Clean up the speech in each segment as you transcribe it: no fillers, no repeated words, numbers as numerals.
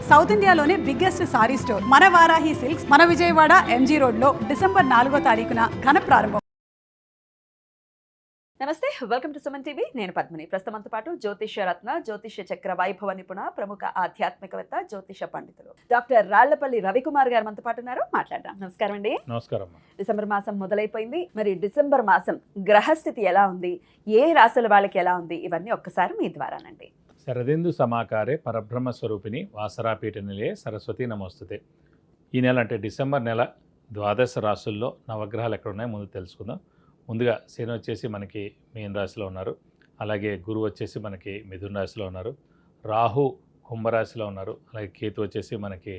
South ఇండియాలోనే biggest sorry store మన Varahi silks మన విజయవాడ ఎంజీ రోడ్ లో డిసెంబర్ 4వ తారీఖున ఘన ప్రారంభం. నమస్తే, వెల్కమ్ టు సుమన్ టీవీ. నేను పద్మిని. ప్రస్తుతంతో పాటు జ్యోతిష్య రత్న, జ్యోతిష్య చక్ర వైభవ నిపుణ, ప్రముఖ ఆధ్యాత్మికవేత్త, జ్యోతిష పండితులు డాక్టర్ రాళ్లపల్లి రవికుమార్ గారు మనతో పాటు ఉన్నారు. మాట్లాడదాం. నమస్కారం అండి. నమస్కారం. డిసెంబర్ మాసం మొదలైపోయింది. మరి డిసెంబర్ మాసం గ్రహస్థితి ఎలా ఉంది, ఏ రాశుల వాళ్ళకి ఎలా ఉంది, ఇవన్నీ ఒక్కసారి మీ ద్వారానండి. శరదిందు సమాకారే పరబ్రహ్మ స్వరూపిణి వాసరాపీఠ నిలయే సరస్వతి నమోస్తుతే. ఈ నెల అంటే డిసెంబర్ నెల ద్వాదశ రాశుల్లో నవగ్రహాలు ఎక్కడ ఉన్నాయో ముందు తెలుసుకుందాం. ముందుగా శని వచ్చేసి మనకి మీన రాశిలో ఉన్నారు. అలాగే గురువు వచ్చేసి మనకి మిథున రాశిలో ఉన్నారు. రాహు కుంభరాశిలో ఉన్నారు. అలాగే కేతు వచ్చేసి మనకి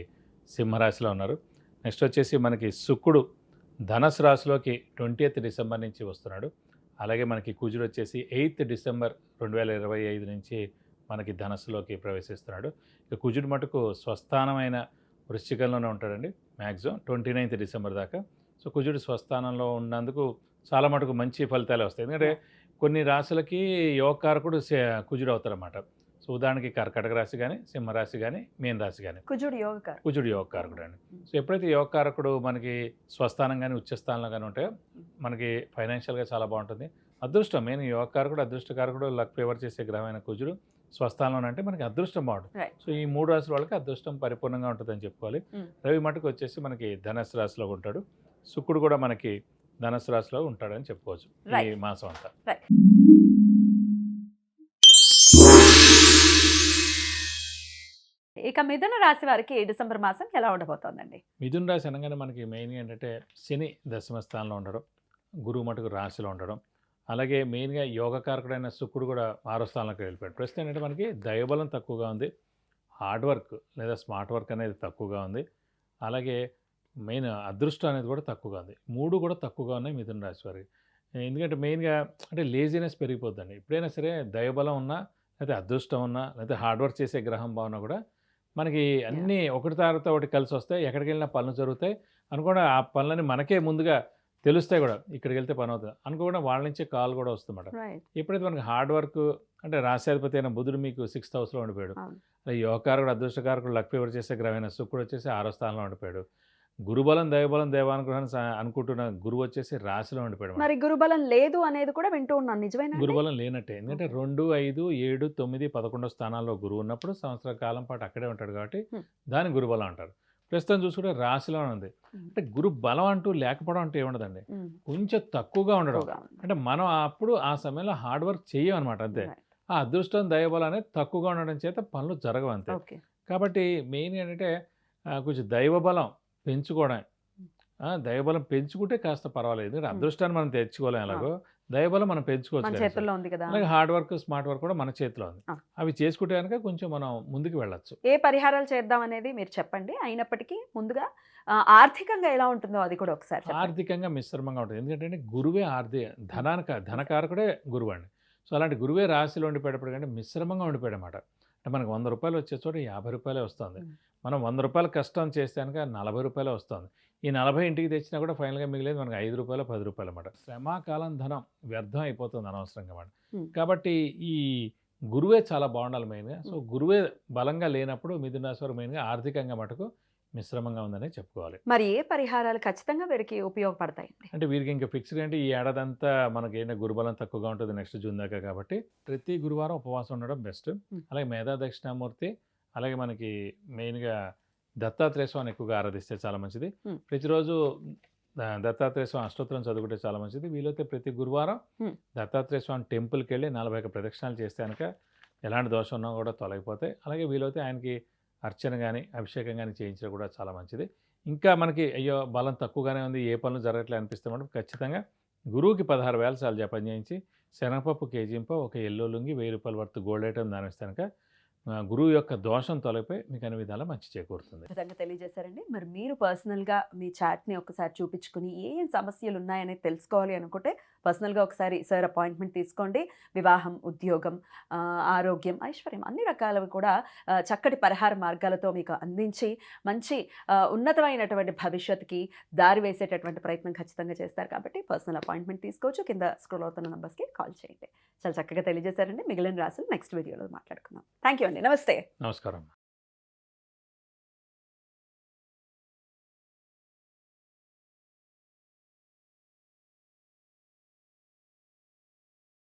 సింహరాశిలో ఉన్నారు. నెక్స్ట్ వచ్చేసి మనకి శుక్రుడు ధనుసు రాశిలోకి 20th డిసెంబర్ నుంచి వస్తున్నాడు. అలాగే మనకి కుజుడు వచ్చేసి 8th డిసెంబర్ 2025 నుంచి మనకి ధనస్సులోకి ప్రవేశిస్తున్నాడు. ఇక కుజుడు మటుకు స్వస్థానమైన వృశ్చికంలోనే ఉంటాడండి మ్యాక్సిమం 29th డిసెంబర్ దాకా. సో కుజుడు స్వస్థానంలో ఉన్నందుకు చాలా మటుకు మంచి ఫలితాలు వస్తాయి. ఎందుకంటే కొన్ని రాశులకి యోగకారకుడు కుజుడు అవుతారన్నమాట. సో ఉదాహరణకి కర్కటక రాశి కానీ, సింహరాశి కానీ, మీన రాశి కానీ కుజుడు యోగకారకుడు అండి. సో ఎప్పుడైతే యోగకారకుడు మనకి స్వస్థానం కానీ ఉచ్చస్థానంలో కానీ ఉంటాయో మనకి ఫైనాన్షియల్గా చాలా బాగుంటుంది. అదృష్టం మెయిన్ యోగకారకుడు, అదృష్టకారకుడు, లక్ ఫేవర్ చేసే గ్రహమైన కుజుడు స్వస్థానంలో అంటే మనకి అదృష్టం బాగుంటుంది. సో ఈ 3 రాశుల వాళ్ళకి అదృష్టం పరిపూర్ణంగా ఉంటుందని చెప్పుకోవాలి. రవి మటుకు వచ్చేసి మనకి ధనుసు రాశిలో ఉంటాడు. శుక్రుడు కూడా మనకి ధనుసు రాశిలో ఉంటాడని చెప్పుకోవచ్చు ఈ మాసం అంతా. ఇక మిథున రాశి వారికి డిసెంబర్ మాసం ఎలా ఉండబోతోందండి? మిథున రాశి అనగానే మనకి మెయిన్గా ఏంటంటే శని దశమ స్థానంలో ఉండడం, గురువు మటుకు రాశిలో ఉండడం, అలాగే మెయిన్గా యోగకారకుడైన శుక్రుడు కూడా 6వ స్థానంలోకి వెళ్ళిపోయాడు. ప్రస్తుతం ఏంటంటే మనకి దైవబలం తక్కువగా ఉంది, హార్డ్ వర్క్ లేదా స్మార్ట్ వర్క్ అనేది తక్కువగా ఉంది, అలాగే మెయిన్ అదృష్టం అనేది కూడా తక్కువగా ఉంది. 3 కూడా తక్కువగా ఉన్నాయి మిథున రాశి వారికి. ఎందుకంటే మెయిన్గా అంటే లేజినెస్ పెరిగిపోద్దండి. ఎప్పుడైనా సరే దైవబలం ఉన్నా, లేకపోతే అదృష్టం ఉన్నా, లేకపోతే హార్డ్ వర్క్ చేసే గ్రహం బాగున్నా కూడా మనకి అన్నీ ఒకటి తర్వాత ఒకటి కలిసి వస్తాయి. ఎక్కడికి వెళ్ళినా పనులు జరుగుతాయి అనుకోండి. ఆ పనులని మనకే ముందుగా తెలుస్తాయి కూడా, ఇక్కడికి వెళ్తే పని అవుతుంది అనుకోకుండా వాళ్ళ నుంచే కాల్ కూడా వస్తుందన్నమాట. ఎప్పుడైతే మనకి హార్డ్ వర్క్ అంటే రాశ్యాధిపతి అయిన బుధుడు మీకు 6th హౌస్లో ఉండిపోయాడు. అలాగే యోగకారకుడు, అదృష్టకారకుడు, లక్ ఫేవర్ చేసే గ్రహమైన శుక్రుడు వచ్చేసి 6వ స్థానంలో ఉండిపోయాడు. గురుబలం, దైవబలం, దైవానుగ్రహాన్ని అనుకుంటున్న గురువు వచ్చేసి రాశిలో ఉండిపోయాడు. మరి గురుబలం లేదు అనేది కూడా వింటూ ఉన్నాను, నిజమేనా? గురుబలం లేనట్టే. ఎందుకంటే 2, 5, 7, 9, 11 స్థానాల్లో గురువు ఉన్నప్పుడు సంవత్సర కాలం పాటు అక్కడే ఉంటాడు కాబట్టి దాని గురుబలం అంటారు. ప్రస్తుతం చూసుకుంటే రాశిలో ఉంది. అంటే గురు బలం అంటూ లేకపోవడం అంటే ఏముండదండి, కొంచెం తక్కువగా ఉండడం. అంటే మనం అప్పుడు ఆ సమయంలో హార్డ్ వర్క్ చేయమన్నమాట అంతే. ఆ అదృష్టం, దైవబలం అనేది తక్కువగా ఉండడం చేత పనులు జరగవు అంతే. కాబట్టి మెయిన్ ఏంటంటే కొంచెం దైవబలం పెంచుకోవడం. దైవబలం పెంచుకుంటే కాస్త పర్వాలేదు. ఎందుకంటే అదృష్టాన్ని మనం తెచ్చుకోలేం, ఎలాగో దైవబలం మనం పెంచుకోవచ్చు. అలాగే హార్డ్ వర్క్, స్మార్ట్ వర్క్ కూడా మన చేతిలో ఉంది. అవి చేసుకుంటే కనుక కొంచెం మనం ముందుకు వెళ్ళొచ్చు. ఏ పరిహారాలు చేద్దాం అనేది మీరు చెప్పండి. అయినప్పటికీ ముందుగా ఆర్థికంగా ఎలా ఉంటుందో అది కూడా ఒకసారి. ఆర్థికంగా మిశ్రమంగా ఉంటుంది. ఎందుకంటే గురువే ధనకారకుడే గురువు అండి. సో అలాంటి గురువే రాశిలో ఉండిపోయేటప్పుడు కంటే మిశ్రమంగా ఉండిపోయాడు అనమాట. అంటే మనకు 100 రూపాయలు వచ్చే చోట 50 రూపాయలే వస్తుంది. మనం 100 రూపాయలు కష్టం చేస్తే కనుక 40 రూపాయలే వస్తుంది. ఈ 40 ఇంటికి తెచ్చినా కూడా ఫైనల్గా మిగిలేదు మనకు 5 రూపాయలు, 10 రూపాయలు అన్నమాట. శ్రమాకాలం ధనం వ్యర్థం అయిపోతుంది అనవసరంగా మాట. కాబట్టి ఈ గురువే చాలా బాగుండాలి మెయిన్గా. సో గురువే బలంగా లేనప్పుడు మిథున రాశి వారు మెయిన్గా ఆర్థికంగా మటుకు మిశ్రమంగా ఉందని చెప్పుకోవాలి. మరి ఏ పరిహారాలు ఖచ్చితంగా వీరికి ఉపయోగపడతాయి? అంటే వీరికి ఇంకా ఫిక్స్డ్ అంటే ఈ ఏడాది అంతా మనకి ఏంటంటే గురుబలం తక్కువగా ఉంటుంది నెక్స్ట్ జూన్ దాకా. కాబట్టి ప్రతి గురువారం ఉపవాసం ఉండడం బెస్ట్. అలాగే మేధా దక్షిణామూర్తి, అలాగే మనకి మెయిన్గా దత్తాత్రేయ స్వామిని ఎక్కువగా ఆరాధిస్తే చాలా మంచిది. ప్రతిరోజు దత్తాత్రేయ స్వామి అష్టోత్తరం చదువుకుంటే చాలా మంచిది. వీలైతే ప్రతి గురువారం దత్తాత్రేయ స్వామి టెంపుల్కి వెళ్ళి 41 ప్రదక్షిణాలు చేస్తే కనుక ఎలాంటి దోషం ఉన్నా కూడా తొలగిపోతాయి. అలాగే వీలైతే ఆయనకి అర్చన కానీ అభిషేకం కానీ చేయించడం కూడా చాలా మంచిది. ఇంకా మనకి అయ్యో బలం తక్కువగానే ఉంది, ఏ పనులు జరగట్లే అనిపిస్తే మనం ఖచ్చితంగా గురువుకి 16 వేల సార్లు జపం చేయించి శనగపప్పు కేజీంప, ఒక ఎల్లో లుంగి, 1000 రూపాయల వర్త్ గోల్డ్ ఐటమ్ దానిస్తే కనుక గురువు యొక్క దోషం తొలగిపోయి మీకు అన్ని విధాలా మంచి చేకూరుతుంది. విధంగా తెలియజేశారండి. మరి మీరు పర్సనల్గా మీ చాట్ని ఒకసారి చూపించుకుని ఏం సమస్యలు ఉన్నాయనేది తెలుసుకోవాలి అనుకుంటే పర్సనల్గా ఒకసారి సార్ అపాయింట్మెంట్ తీసుకోండి. వివాహం, ఉద్యోగం, ఆరోగ్యం, ఐశ్వర్యం అన్ని రకాలవి కూడా చక్కటి పరిహార మార్గాలతో మీకు అందించి మంచి ఉన్నతమైనటువంటి భవిష్యత్తుకి దారి వేసేటటువంటి ప్రయత్నం ఖచ్చితంగా చేస్తారు. కాబట్టి పర్సనల్ అపాయింట్మెంట్ తీసుకోవచ్చు. కింద స్క్రోల్ అవుతున్న నంబర్స్కి కాల్ చేయండి. చాలా చక్కగా తెలియజేశారండి. మిగిలిన రాసులు నెక్స్ట్ వీడియోలో మాట్లాడుకుందాం. థ్యాంక్ యూ అండి. నమస్తే. నమస్కారం.